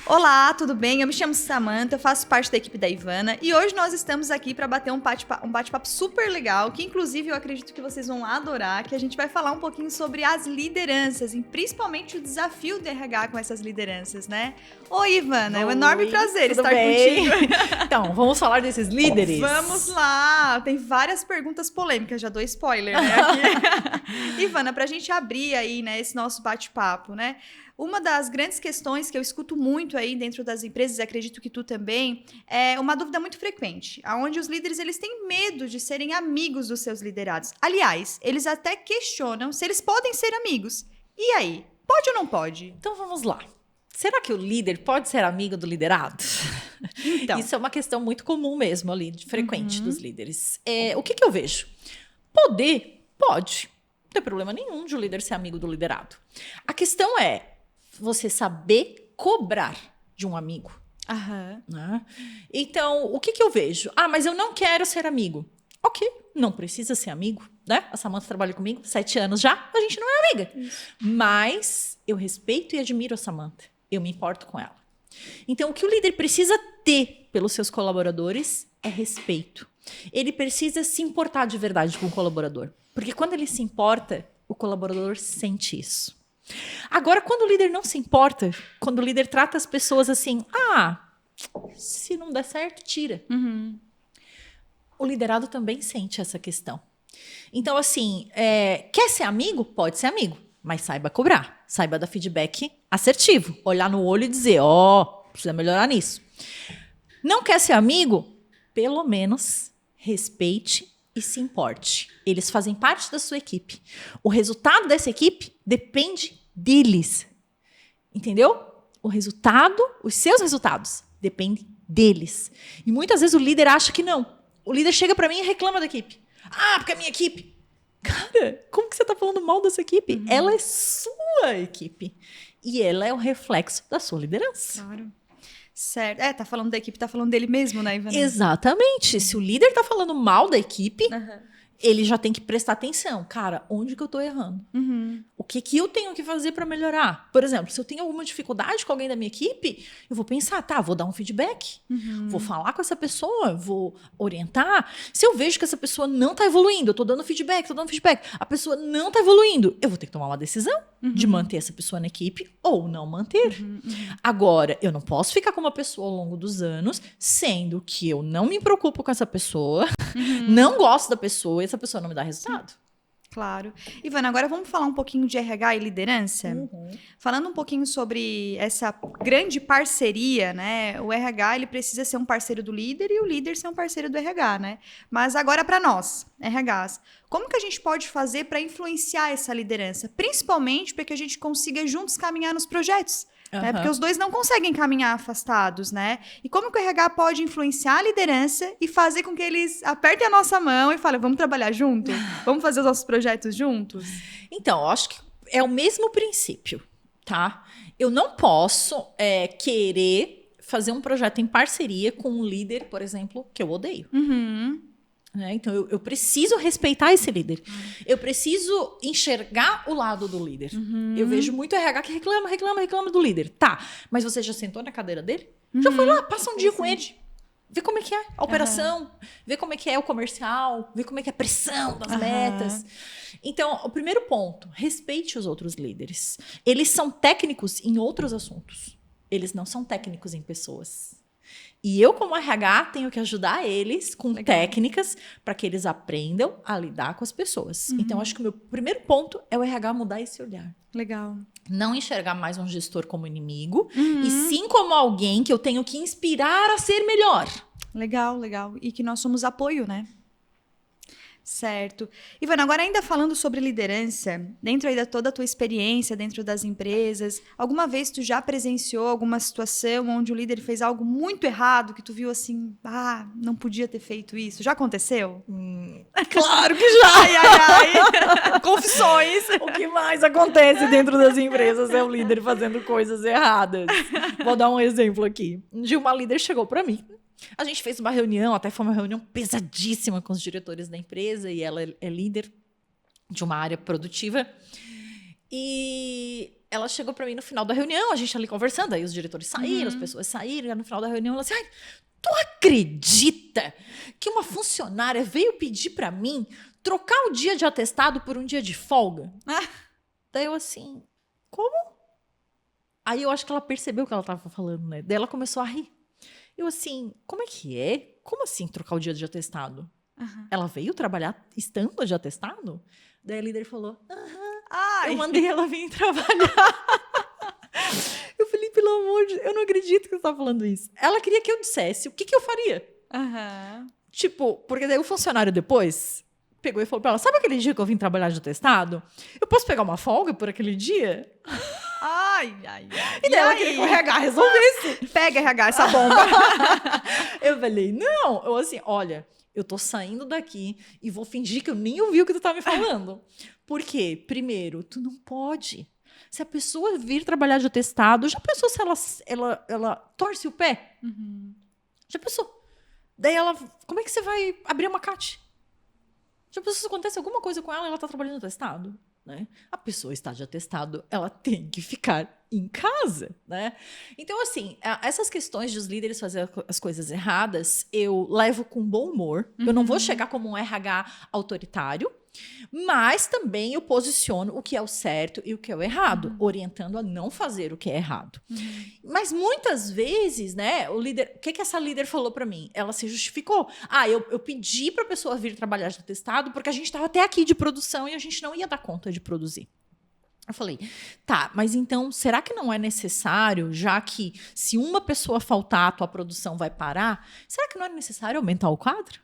Olá, tudo bem? Eu me chamo Samantha, faço parte da equipe da Ivana e hoje nós estamos aqui para bater um bate-papo super legal, que inclusive eu acredito que vocês vão adorar, que a gente vai falar um pouquinho sobre as lideranças e principalmente o desafio do RH com essas lideranças, né? Oi, Ivana, é um enorme prazer estar contigo. Então, vamos falar desses líderes? Vamos lá! Tem várias perguntas polêmicas, já dou spoiler, né? Aqui. Ivana, pra gente abrir aí, né, esse nosso bate-papo, né? Uma das grandes questões que eu escuto muito aí dentro das empresas, e acredito que tu também, é uma dúvida muito frequente, onde os líderes eles têm medo de serem amigos dos seus liderados. Aliás, eles até questionam se eles podem ser amigos. E aí, pode ou não pode? Então vamos lá. Será que o líder pode ser amigo do liderado? Então. Isso é uma questão muito comum mesmo ali, frequente dos líderes. O que eu vejo? Poder, pode. Não tem problema nenhum de o líder ser amigo do liderado. A questão é você saber cobrar de um amigo. Aham. Né? Então, o que eu vejo? Mas eu não quero ser amigo. Ok, não precisa ser amigo, né? A Samantha trabalha comigo 7 anos já, a gente não é amiga. Isso. Mas eu respeito e admiro a Samantha. Eu me importo com ela. Então, o que o líder precisa ter pelos seus colaboradores é respeito. Ele precisa se importar de verdade com o colaborador. Porque quando ele se importa, o colaborador sente isso. Agora, quando o líder não se importa, quando o líder trata as pessoas assim, se não der certo, tira. Uhum. O liderado também sente essa questão. Então, assim, quer ser amigo? Pode ser amigo, mas saiba cobrar, saiba dar feedback assertivo, olhar no olho e dizer, precisa melhorar nisso. Não quer ser amigo? Pelo menos respeite e se importe. Eles fazem parte da sua equipe. O resultado dessa equipe depende deles. Entendeu? Os seus resultados dependem deles. E muitas vezes o líder acha que não. O líder chega pra mim e reclama da equipe. Porque é minha equipe. Cara, como que você tá falando mal dessa equipe? Uhum. Ela é sua equipe. E ela é o reflexo da sua liderança. Claro. Certo. Tá falando da equipe, tá falando dele mesmo, né, Ivana? Exatamente. Se o líder tá falando mal da equipe, ele já tem que prestar atenção. Cara, onde que eu tô errando? Uhum. O que eu tenho que fazer para melhorar? Por exemplo, se eu tenho alguma dificuldade com alguém da minha equipe, eu vou pensar, vou dar um feedback, vou falar com essa pessoa, vou orientar. Se eu vejo que essa pessoa não tá evoluindo, eu tô dando feedback, a pessoa não tá evoluindo, eu vou ter que tomar uma decisão de manter essa pessoa na equipe ou não manter. Agora, eu não posso ficar com uma pessoa ao longo dos anos, sendo que eu não me preocupo com essa pessoa, não gosto da pessoa e essa pessoa não me dá resultado. Claro. Ivana, agora vamos falar um pouquinho de RH e liderança? Falando um pouquinho sobre essa grande parceria, né? O RH, ele precisa ser um parceiro do líder e o líder ser um parceiro do RH, né? Mas agora para nós, RHs, como que a gente pode fazer para influenciar essa liderança? Principalmente para que a gente consiga juntos caminhar nos projetos. Né? Porque os dois não conseguem caminhar afastados, né? E como que o RH pode influenciar a liderança e fazer com que eles apertem a nossa mão e falem, vamos trabalhar junto? Vamos fazer os nossos projetos juntos? Então, eu acho que é o mesmo princípio, tá? Eu não posso querer fazer um projeto em parceria com um líder, por exemplo, que eu odeio. Então, eu preciso respeitar esse líder. Eu preciso enxergar o lado do líder. Eu vejo muito RH que reclama do líder. Tá, mas você já sentou na cadeira dele? Já foi lá, passa um dia com ele. Vê como é que é a operação, vê como é que é o comercial, vê como é que é a pressão das metas. Então, o primeiro ponto, respeite os outros líderes. Eles são técnicos em outros assuntos. Eles não são técnicos em pessoas. E eu, como RH, tenho que ajudar eles com técnicas para que eles aprendam a lidar com as pessoas. Então, acho que o meu primeiro ponto é o RH mudar esse olhar. Legal. Não enxergar mais um gestor como inimigo, e sim como alguém que eu tenho que inspirar a ser melhor. Legal. E que nós somos apoio, né? Certo. Ivana, agora ainda falando sobre liderança, dentro aí da toda a tua experiência dentro das empresas, alguma vez tu já presenciou alguma situação onde o líder fez algo muito errado, que tu viu assim, não podia ter feito isso? Já aconteceu? Claro que já! Ai. Confissões! O que mais acontece dentro das empresas é o líder fazendo coisas erradas. Vou dar um exemplo aqui. Uma líder chegou para mim. A gente fez uma reunião, até foi uma reunião pesadíssima com os diretores da empresa, e ela é líder de uma área produtiva. E ela chegou pra mim no final da reunião, a gente ali conversando, aí os diretores saíram, as pessoas saíram, e no final da reunião ela disse, ai, tu acredita que uma funcionária veio pedir pra mim trocar o dia de atestado por um dia de folga? Daí eu assim, como? Aí eu acho que ela percebeu o que ela tava falando, né? Daí ela começou a rir. Eu assim, como é que é? Como assim trocar o dia de atestado? Ela veio trabalhar estando de atestado? Daí a líder falou, eu mandei ela vir trabalhar. Eu falei, pelo amor de Deus, eu não acredito que você tá falando isso. Ela queria que eu dissesse o que eu faria. Tipo, porque daí o funcionário depois pegou e falou pra ela, sabe aquele dia que eu vim trabalhar de atestado? Eu posso pegar uma folga por aquele dia? E daí ela queria que o RH resolvesse. Pega, RH, essa bomba. Eu falei, não. Eu assim, olha, eu tô saindo daqui e vou fingir que eu nem ouvi o que tu tá me falando. Por quê? Primeiro, tu não pode. Se a pessoa vir trabalhar de atestado, já pensou se ela torce o pé? Já pensou? Daí ela, como é que você vai abrir uma CAT? Já pensou se acontece alguma coisa com ela e ela tá trabalhando de atestado? Né? A pessoa está de atestado, ela tem que ficar em casa, né? Então, assim, essas questões de os líderes fazer as coisas erradas, eu levo com bom humor. Eu não vou chegar como um RH autoritário, mas também eu posiciono o que é o certo e o que é o errado, orientando a não fazer o que é errado. Mas muitas vezes, né, o que essa líder falou para mim? Ela se justificou. Eu pedi para a pessoa vir trabalhar de atestado porque a gente estava até aqui de produção e a gente não ia dar conta de produzir. Eu falei, tá, mas então, será que não é necessário, já que se uma pessoa faltar, a tua produção vai parar, será que não é necessário aumentar o quadro?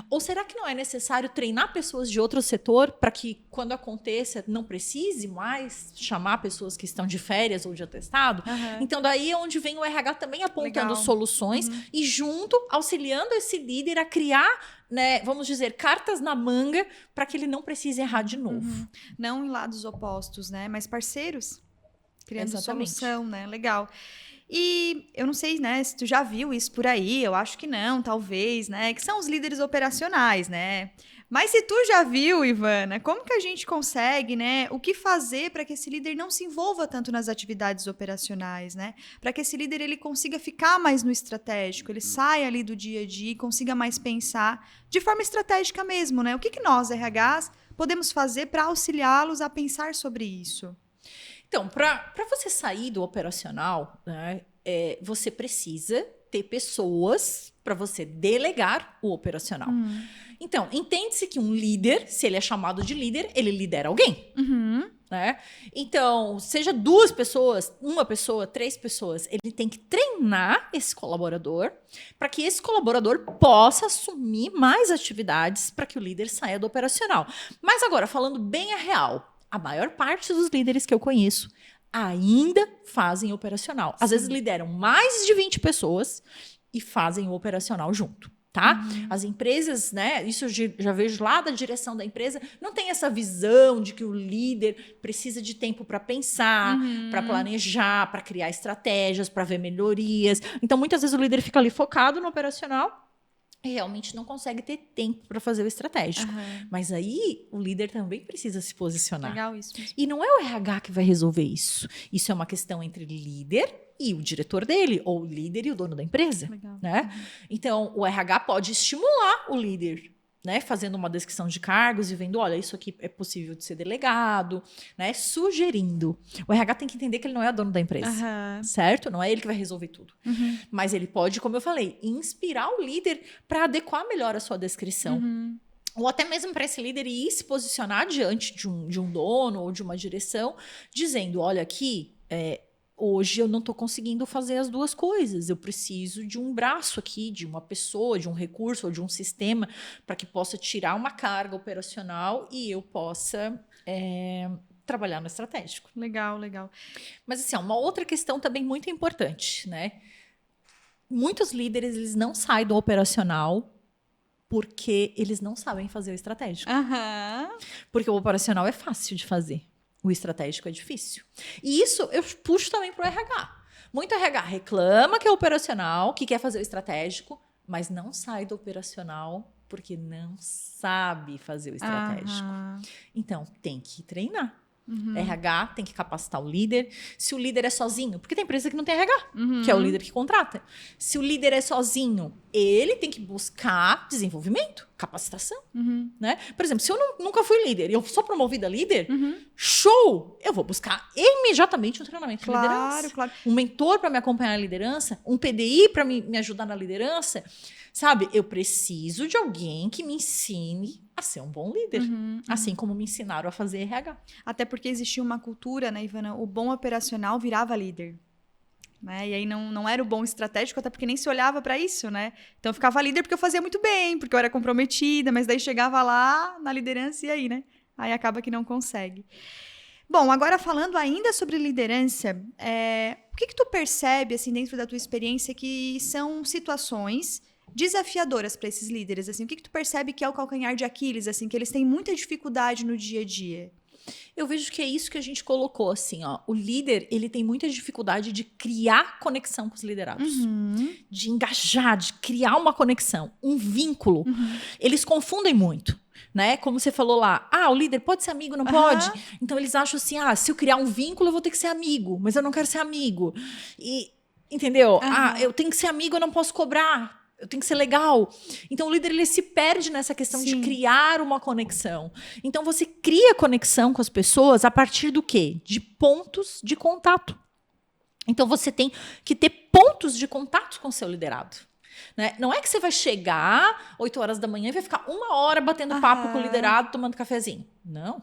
Ou será que não é necessário treinar pessoas de outro setor para que, quando aconteça, não precise mais chamar pessoas que estão de férias ou de atestado? Então, daí é onde vem o RH também apontando soluções e junto, auxiliando esse líder a criar, né, vamos dizer, cartas na manga para que ele não precise errar de novo. Não em lados opostos, né? Mas parceiros, criando Exatamente. solução, né? Legal. E eu não sei, né, se tu já viu isso por aí, eu acho que não, talvez, né? Que são os líderes operacionais, né? Mas se tu já viu, Ivana, como que a gente consegue, né? O que fazer para que esse líder não se envolva tanto nas atividades operacionais, né? Para que esse líder ele consiga ficar mais no estratégico, ele saia ali do dia a dia e consiga mais pensar de forma estratégica mesmo, né? O que nós, RHs, podemos fazer para auxiliá-los a pensar sobre isso? Então, para você sair do operacional, né, você precisa ter pessoas para você delegar o operacional. Então, entende-se que um líder, se ele é chamado de líder, ele lidera alguém. Né? Então, seja 2 pessoas, 1 pessoa, 3 pessoas, ele tem que treinar esse colaborador para que esse colaborador possa assumir mais atividades para que o líder saia do operacional. Mas agora, falando bem a real, a maior parte dos líderes que eu conheço ainda fazem operacional. Às vezes lideram mais de 20 pessoas e fazem o operacional junto. Tá? As empresas, né? Isso eu já vejo lá da direção da empresa, não tem essa visão de que o líder precisa de tempo para pensar, para planejar, para criar estratégias, para ver melhorias. Então, muitas vezes o líder fica ali focado no operacional e realmente não consegue ter tempo para fazer o estratégico. Mas aí o líder também precisa se posicionar. Legal isso mesmo. E não é o RH que vai resolver isso. Isso é uma questão entre líder e o diretor dele, ou o líder e o dono da empresa. Legal. Né? Então, o RH pode estimular o líder, né? Fazendo uma descrição de cargos e vendo, olha, isso aqui é possível de ser delegado, né? Sugerindo. O RH tem que entender que ele não é dono da empresa, certo? Não é ele que vai resolver tudo. Mas ele pode, como eu falei, inspirar o líder para adequar melhor a sua descrição. Ou até mesmo para esse líder ir se posicionar diante de um dono ou de uma direção, dizendo, olha, aqui... hoje eu não estou conseguindo fazer as 2 coisas. Eu preciso de um braço aqui, de uma pessoa, de um recurso ou de um sistema para que possa tirar uma carga operacional e eu possa trabalhar no estratégico. Legal, legal. Mas assim, uma outra questão também muito importante, né? Muitos líderes eles não saem do operacional porque eles não sabem fazer o estratégico. Porque o operacional é fácil de fazer. O estratégico é difícil. E isso eu puxo também para o RH. Muito RH reclama que é operacional, que quer fazer o estratégico, mas não sai do operacional porque não sabe fazer o estratégico. Então, tem que treinar. RH tem que capacitar o líder. Se o líder é sozinho, porque tem empresa que não tem RH, que é o líder que contrata. Se o líder é sozinho, ele tem que buscar desenvolvimento, capacitação. Né? Por exemplo, se eu nunca fui líder e eu sou promovida a líder, show! Eu vou buscar imediatamente um treinamento de liderança. Claro. Um mentor para me acompanhar na liderança, um PDI para me ajudar na liderança. Sabe, eu preciso de alguém que me ensine a ser um bom líder. Assim como me ensinaram a fazer RH. Até porque existia uma cultura, né, Ivana? O bom operacional virava líder. Né? E aí não era o bom estratégico, até porque nem se olhava para isso, né? Então eu ficava líder porque eu fazia muito bem, porque eu era comprometida, mas daí chegava lá na liderança e aí, né? Aí acaba que não consegue. Bom, agora falando ainda sobre liderança, o que tu percebe, assim, dentro da tua experiência, que são situações desafiadoras para esses líderes? Assim, o que tu percebe que é o calcanhar de Aquiles, assim, que eles têm muita dificuldade no dia a dia? Eu vejo que é isso que a gente colocou, assim, ó. O líder, ele tem muita dificuldade de criar conexão com os liderados. De engajar, de criar uma conexão, um vínculo. Eles confundem muito, né? Como você falou lá, o líder pode ser amigo, não pode? Então eles acham assim, se eu criar um vínculo, eu vou ter que ser amigo, mas eu não quero ser amigo. E, entendeu? Eu tenho que ser amigo, eu não posso cobrar. Eu tenho que ser legal. Então, o líder, ele se perde nessa questão de criar uma conexão. Então, você cria conexão com as pessoas a partir do quê? De pontos de contato. Então, você tem que ter pontos de contato com o seu liderado. Né? Não é que você vai chegar 8 horas da manhã e vai ficar 1 hora batendo papo com o liderado, tomando cafezinho. Não.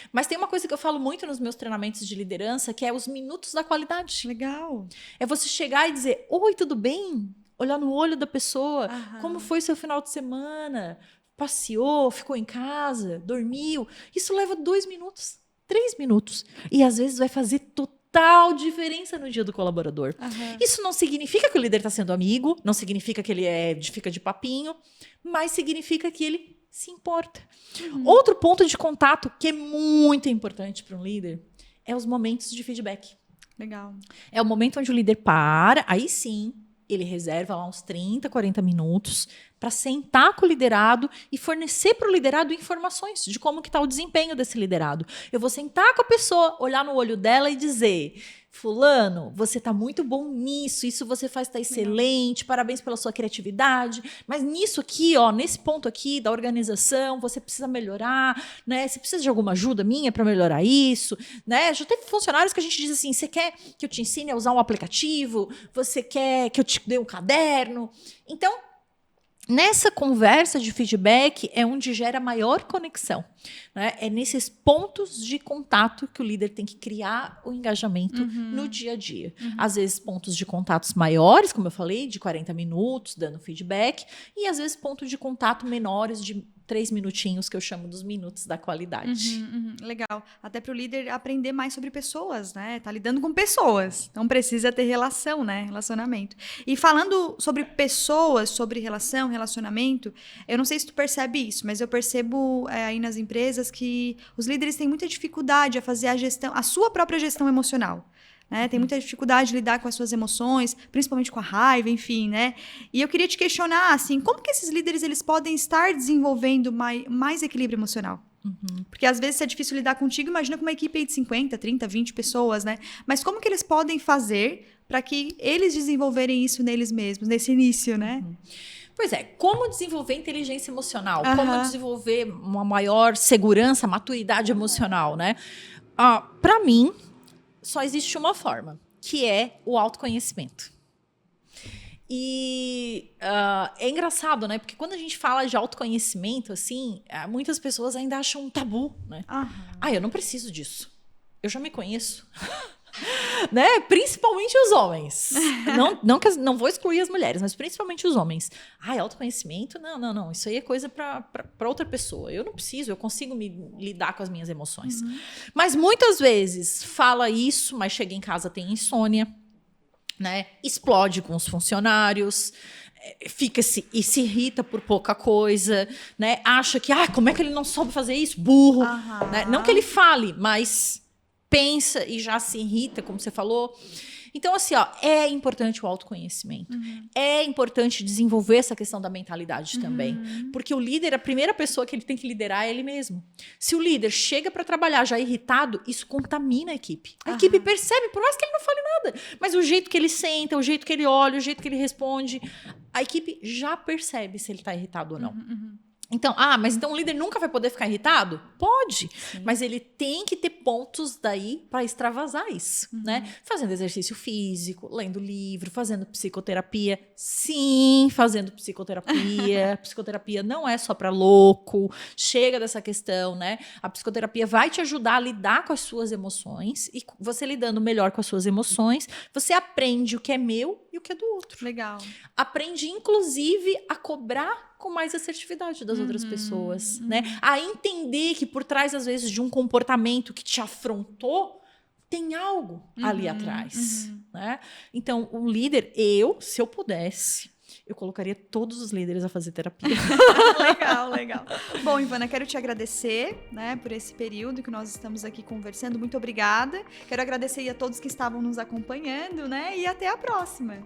Mas tem uma coisa que eu falo muito nos meus treinamentos de liderança, que é os minutos da qualidade. Legal. É você chegar e dizer, oi, tudo bem? Olhar no olho da pessoa, como foi seu final de semana, passeou, ficou em casa, dormiu. Isso leva 2 minutos, 3 minutos. E às vezes vai fazer total diferença no dia do colaborador. Isso não significa que o líder está sendo amigo, não significa que ele fica de papinho, mas significa que ele se importa. Outro ponto de contato que é muito importante para um líder é os momentos de feedback. Legal. É o momento onde o líder para, aí sim, ele reserva lá uns 30, 40 minutos para sentar com o liderado e fornecer para o liderado informações de como que está o desempenho desse liderado. Eu vou sentar com a pessoa, olhar no olho dela e dizer, fulano, você está muito bom nisso, isso você faz, está excelente, parabéns pela sua criatividade, mas nisso aqui, ó, nesse ponto aqui da organização, você precisa melhorar, né? Você precisa de alguma ajuda minha para melhorar isso, né? Já teve funcionários que a gente diz assim, você quer que eu te ensine a usar um aplicativo? Você quer que eu te dê um caderno? Então, nessa conversa de feedback é onde gera maior conexão. Né? É nesses pontos de contato que o líder tem que criar o engajamento no dia a dia. Às vezes pontos de contatos maiores, como eu falei, de 40 minutos, dando feedback, e às vezes pontos de contato menores de 3 minutinhos, que eu chamo dos minutos da qualidade. Legal. Até para o líder aprender mais sobre pessoas, né? Tá lidando com pessoas. Então precisa ter relação, né? Relacionamento. E falando sobre pessoas, sobre relacionamento, eu não sei se tu percebe isso, mas eu percebo aí nas empresas que os líderes têm muita dificuldade a fazer a sua própria gestão emocional. Né? Tem muita dificuldade de lidar com as suas emoções, principalmente com a raiva, enfim, né? E eu queria te questionar, assim, como que esses líderes eles podem estar desenvolvendo mais equilíbrio emocional? Porque às vezes é difícil lidar contigo, imagina com uma equipe aí de 50, 30, 20 pessoas, né? Mas como que eles podem fazer para que eles desenvolverem isso neles mesmos, nesse início, né? Pois é, como desenvolver inteligência emocional? Como desenvolver uma maior segurança, maturidade emocional, né? Para mim, só existe uma forma, que é o autoconhecimento. E é engraçado, né? Porque quando a gente fala de autoconhecimento, assim, muitas pessoas ainda acham um tabu, né? Eu não preciso disso. Eu já me conheço. Né? Principalmente os homens. Não vou excluir as mulheres, mas principalmente os homens. Autoconhecimento? Não. Isso aí é coisa para outra pessoa. Eu não preciso, eu consigo lidar com as minhas emoções. Mas muitas vezes fala isso, mas chega em casa tem insônia, né? Explode com os funcionários, e se irrita por pouca coisa, né? Acha que, como é que ele não soube fazer isso? Burro. Né? Não que ele fale, mas pensa e já se irrita, como você falou. Então, assim, ó, é importante o autoconhecimento. É importante desenvolver essa questão da mentalidade também. Porque o líder, a primeira pessoa que ele tem que liderar é ele mesmo. Se o líder chega para trabalhar já irritado, isso contamina a equipe. A equipe percebe, por mais que ele não fale nada. Mas o jeito que ele senta, o jeito que ele olha, o jeito que ele responde, a equipe já percebe se ele tá irritado ou não. Então, mas então o líder nunca vai poder ficar irritado? Pode, mas ele tem que ter pontos daí para extravasar isso, né? Fazendo exercício físico, lendo livro, fazendo psicoterapia. Sim, fazendo psicoterapia. Psicoterapia não é só para louco. Chega dessa questão, né? A psicoterapia vai te ajudar a lidar com as suas emoções e você lidando melhor com as suas emoções, você aprende o que é meu e o que é do outro. Legal. Aprende, inclusive, a cobrar com mais assertividade das outras pessoas, né? A entender que por trás, às vezes, de um comportamento que te afrontou, tem algo ali atrás, né? Então, o líder, se eu pudesse, eu colocaria todos os líderes a fazer terapia. Legal. Bom, Ivana, quero te agradecer, né, por esse período que nós estamos aqui conversando. Muito obrigada. Quero agradecer a todos que estavam nos acompanhando, né? E até a próxima.